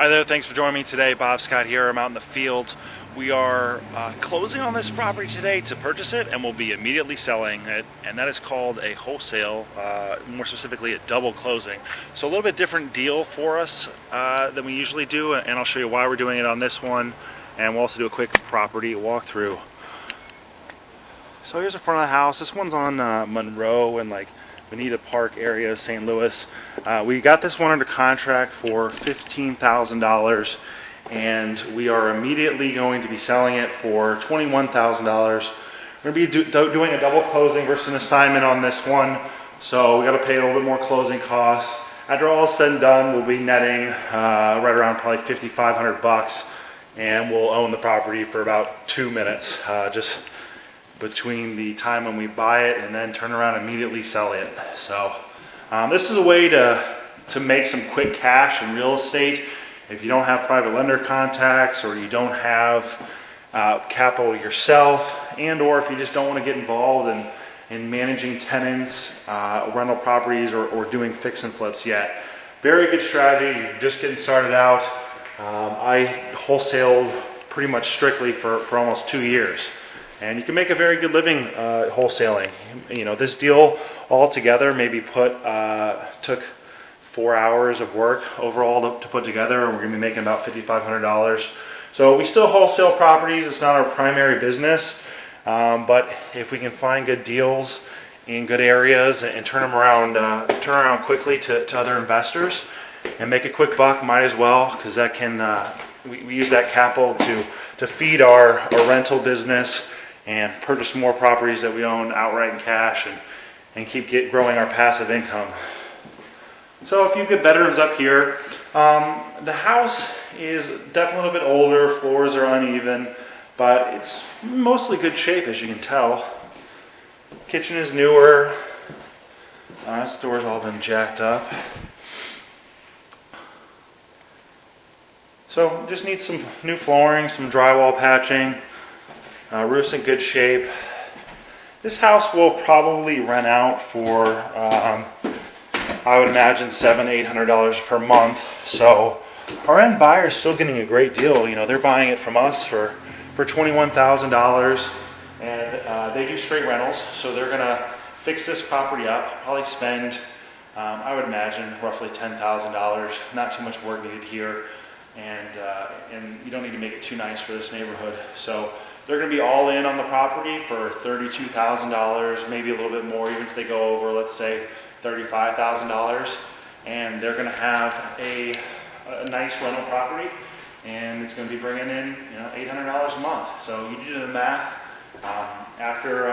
Hi there, thanks for joining me today. Bob Scott here. I'm out in the field. We are closing on this property today to purchase it, and we'll be immediately selling it, and that is called a wholesale, more specifically a double closing. So a little bit different deal for us than we usually do, and I'll show you why we're doing it on this one, and we'll also do a quick property walkthrough. So here's the front of the house. This one's on Monroe and like Bonita Park area of St. Louis. We got this one under contract for $15,000, and we are immediately going to be selling it for $21,000. We're going to be doing a double closing versus an assignment on this one, so we got to pay a little bit more closing costs. After all is said and done, we'll be netting right around probably $5,500, and we'll own the property for about 2 minutes, just between the time when we buy it and then turn around and immediately sell it. So this is a way to make some quick cash in real estate. If you don't have private lender contacts, or you don't have capital yourself, and or if you just don't want to get involved in managing tenants, rental properties, or doing fix and flips yet. Very good strategy. You're just getting started out. I wholesaled pretty much strictly for almost 2 years. And you can make a very good living wholesaling. You know, this deal altogether maybe took 4 hours of work overall to put together, and we're going to be making about $5,500. So we still wholesale properties. It's not our primary business, but if we can find good deals in good areas and turn them around quickly to other investors and make a quick buck, might as well, because that can we use that capital to feed our rental business and purchase more properties that we own outright in cash, and keep growing our passive income. So a few good bedrooms up here. The house is definitely a little bit older, floors are uneven, but it's mostly good shape, as you can tell. Kitchen is newer. This door's all been jacked up. So just needs some new flooring, some drywall patching. Roof's in good shape. This house will probably rent out for, I would imagine, $700–800 per month. So our end buyer is still getting a great deal. You know, they're buying it from us for $21,000, and they do straight rentals. So they're gonna fix this property up. Probably spend, I would imagine, roughly $10,000. Not too much work needed here, and you don't need to make it too nice for this neighborhood. So they're going to be all in on the property for $32,000, maybe a little bit more, even if they go over, let's say, $35,000. And they're going to have a nice rental property, and it's going to be bringing in, $800 a month. So you do the math. After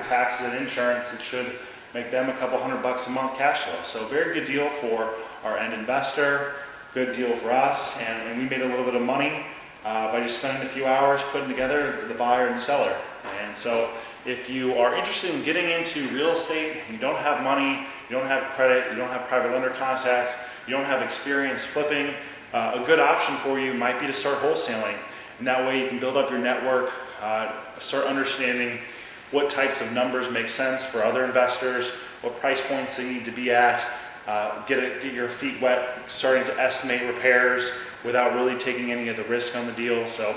taxes and insurance, it should make them a couple $100 a month cash flow. So very good deal for our end investor, good deal for us, and we made a little bit of money by just spending a few hours putting together the buyer and the seller. And so if you are interested in getting into real estate, you don't have money, you don't have credit, you don't have private lender contacts, you don't have experience flipping, a good option for you might be to start wholesaling. And that way you can build up your network, start understanding what types of numbers make sense for other investors, what price points they need to be at, get your feet wet, starting to estimate repairs without really taking any of the risk on the deal. So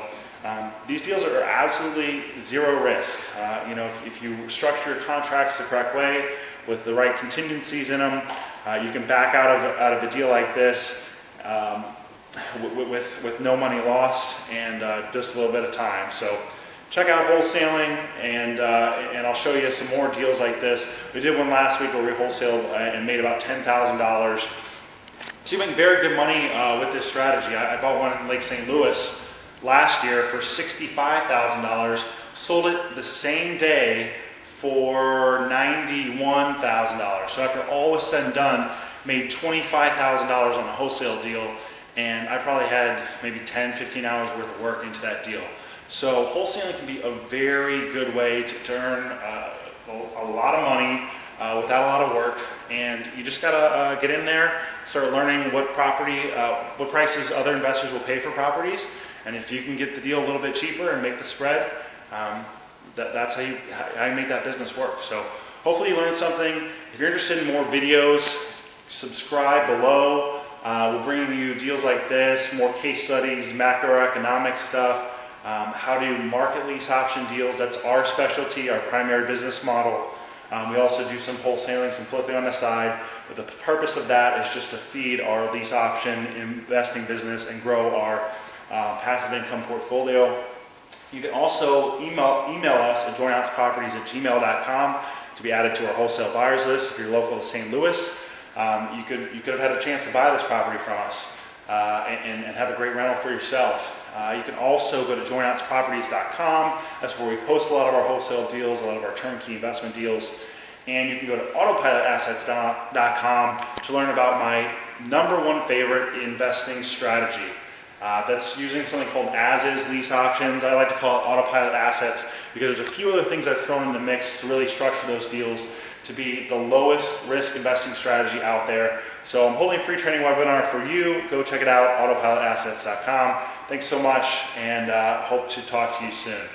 these deals are absolutely zero risk. If you structure your contracts the correct way with the right contingencies in them, you can back out of a deal like this with no money lost and just a little bit of time. So check out wholesaling, and I'll show you some more deals like this. We did one last week where we wholesaled and made about $10,000. So you make very good money with this strategy. I bought one in Lake St. Louis last year for $65,000, sold it the same day for $91,000. So after all was said and done, made $25,000 on a wholesale deal, and I probably had maybe 10–15 hours worth of work into that deal. So wholesaling can be a very good way to earn a lot of money without a lot of work, and you just gotta get in there, start learning what prices other investors will pay for properties, and if you can get the deal a little bit cheaper and make the spread, that's how you make that business work. So hopefully you learned something. If you're interested in more videos, subscribe below. We're bringing you deals like this, more case studies, macroeconomic stuff, how to market lease option deals. That's our specialty, our primary business model. We also do some wholesaling, some flipping on the side, but the purpose of that is just to feed our lease option investing business and grow our passive income portfolio. You can also email us at jointoutproperties@gmail.com to be added to our wholesale buyers list. If you're local to St. Louis, you could have had a chance to buy this property from us and have a great rental for yourself. You can also go to jointoutproperties.com. That's where we post a lot of our wholesale deals, a lot of our turnkey investment deals. And you can go to autopilotassets.com to learn about my #1 favorite investing strategy. That's using something called as-is lease options. I like to call it autopilot assets because there's a few other things I've thrown in the mix to really structure those deals to be the lowest risk investing strategy out there. So I'm holding a free training webinar for you. Go check it out, autopilotassets.com. Thanks so much, and hope to talk to you soon.